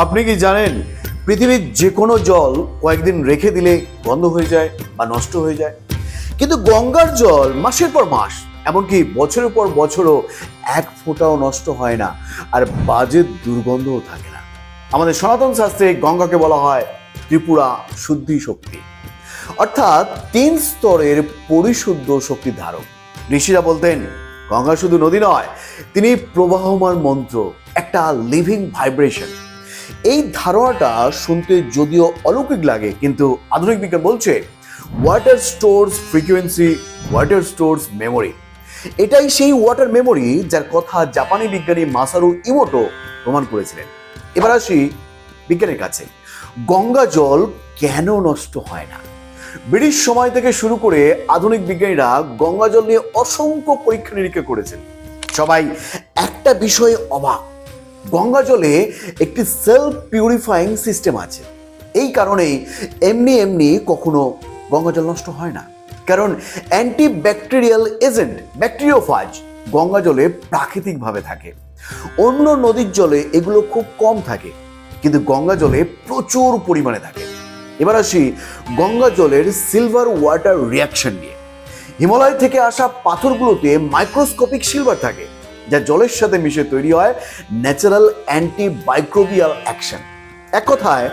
আপনি কি জানেন পৃথিবীর যে কোনো জল কয়েকদিন রেখে দিলে বন্ধ হয়ে যায় বা নষ্ট হয়ে যায়, কিন্তু গঙ্গার জল মাসের পর মাস, এমনকি বছরের পর বছরও এক ফোঁটাও নষ্ট হয় না, আর বাজে দুর্গন্ধও থাকে না। আমাদের সনাতন শাস্ত্রে গঙ্গাকে বলা হয় ত্রিপুরা শুদ্ধি শক্তি, অর্থাৎ 3 স্তরের পরিশুদ্ধ শক্তির ধারক। ঋষিরা বলতেন গঙ্গা শুধু নদী নয়, তিনি প্রবাহমান মন্ত্র, একটা লিভিং ভাইব্রেশন। এই ধারণাটা শুনতে যদিও অলৌকিক লাগে, কিন্তু আধুনিক বিজ্ঞান বলছে water stores frequency, water stores memory. এটাই সেই ওয়াটার মেমোরি যার কথা জাপানি বিজ্ঞানী মাসারু ইমোটো প্রমাণ করেছিলেন। এবার আসি বিজ্ঞানের কাছে, গঙ্গা জল কেন নষ্ট হয় না? ব্রিটিশ সময় থেকে শুরু করে আধুনিক বিজ্ঞানীরা গঙ্গা জল নিয়ে অসংখ্য পরীক্ষা নিরীক্ষা করেছেন। সবাই একটা বিষয়ে অবাক, গঙ্গা জলে একটি সেলফ পিউরিফাইং সিস্টেম আছে। এই কারণেই এমনি কখনো গঙ্গা জল নষ্ট হয় না, কারণ anti bacterial agent bacteriophage Ganga জলে প্রাকৃতিকভাবে থাকে। অন্য নদীর জলে এগুলো খুব কম থাকে, কিন্তু গঙ্গা জলে প্রচুর পরিমাণে থাকে। এবার আসি গঙ্গা জলের সিলভার ওয়াটার রিয়াকশন নিয়ে। হিমালয় থেকে আসা পাথরগুলোতে মাইক্রোস্কোপিক সিলভার থাকে, যা জলের সাথে মিশে তৈরি হয় ন্যাচারাল অ্যান্টিমাইক্রোবিয়াল অ্যাকশন। এক কথায়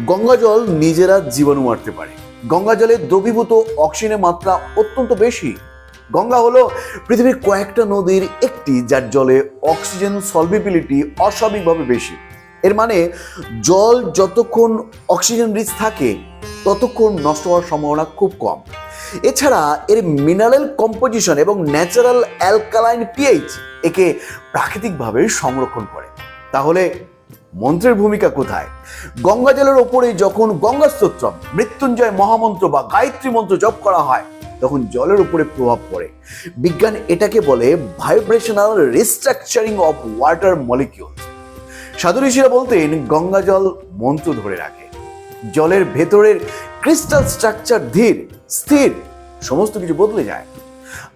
গঙ্গা জল নিজেরা জীবাণু মারতে পারে। গঙ্গা জলে দ্রবীভূত অক্সিজেনের মাত্রা অত্যন্ত বেশি। গঙ্গা হলো পৃথিবীর কয়েকটা নদীর একটি যার জলে অক্সিজেন সলভেবিলিটি অস্বাভাবিকভাবে বেশি। এর মানে জল যতক্ষণ অক্সিজেন রিচ থাকে ততক্ষণ নষ্ট হওয়ার সম্ভাবনা খুব কম। এছাড়া এর মিনারেল কম্পোজিশন এবং ন্যাচারাল অ্যালকালাইন পিএইচ একে প্রাকৃতিকভাবে সংরক্ষণ করে। তাহলে মন্ত্রের ভূমিকা কোথায়? গঙ্গা জলের ওপরে যখন গঙ্গা স্তোত্রম, মৃত্যুঞ্জয় মহামন্ত্র বা গায়ত্রী মন্ত্র জপ করা হয়, তখন জলের উপরে প্রভাব পড়ে। বিজ্ঞান এটাকে বলে vibrational restructuring of water molecules. সাধু ঋষিরা বলতেন গঙ্গা জল মন্ত্র ধরে রাখে। জলের ভেতরের ক্রিস্টাল স্ট্রাকচার ধীর স্থির, সমস্ত কিছু বদলে যায়,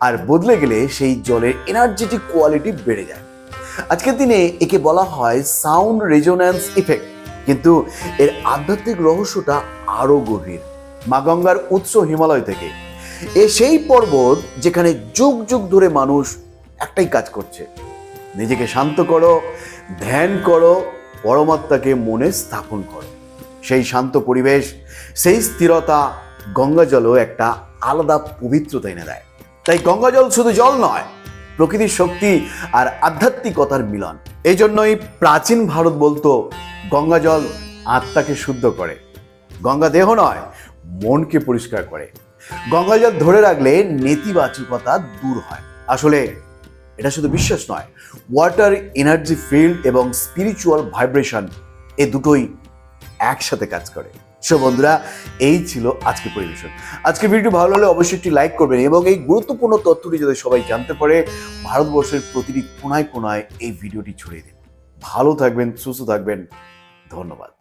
আর বদলে গেলে সেই জলের এনার্জেটিক কোয়ালিটি বেড়ে যায়। আজকের দিনে একে বলা হয় সাউন্ড রেজোন্যান্স ইফেক্ট, কিন্তু এর আধ্যাত্মিক রহস্যটা আরো গভীর। মা গঙ্গার উৎস হিমালয় থেকে। সেই পর্বত যেখানে যুগ যুগ ধরে মানুষ একটাই কাজ করছে, নিজেকে শান্ত করো, ধ্যান করো, পরমাত্মাকে মনে স্থাপন করো। সেই শান্ত পরিবেশ, সেই স্থিরতা গঙ্গা জলও একটা আলাদা পবিত্রতা এনে দেয়। তাই গঙ্গা জল শুধু জল নয়, প্রকৃতির শক্তি আর আধ্যাত্মিকতার মিলন। এই জন্যই প্রাচীন ভারত বলতো গঙ্গা জল আত্মাকে শুদ্ধ করে। গঙ্গা দেহ নয়, মনকে পরিষ্কার করে। গঙ্গা জল ধরে রাখলে নেতিবাচকতা দূর হয়। আসলে এটা শুধু বিশ্বাস নয়, ওয়াটার এনার্জি ফিল্ড এবং স্পিরিচুয়াল ভাইব্রেশন, এ দুটোই একসাথে কাজ করে। সো বন্ধুরা, এই ছিল আজকে পরিবেশন। আজকে ভিডিও ভালো হলে অবশ্যই একটি লাইক করবেন এবং এই গুরুত্বপূর্ণ তথ্যটি যাতে সবাই জানতে পারে, ভারতবর্ষের প্রতিটি কোনায় কোনায় এই ভিডিওটি ছড়িয়ে দিন। ভালো থাকবেন, সুস্থ থাকবেন। ধন্যবাদ।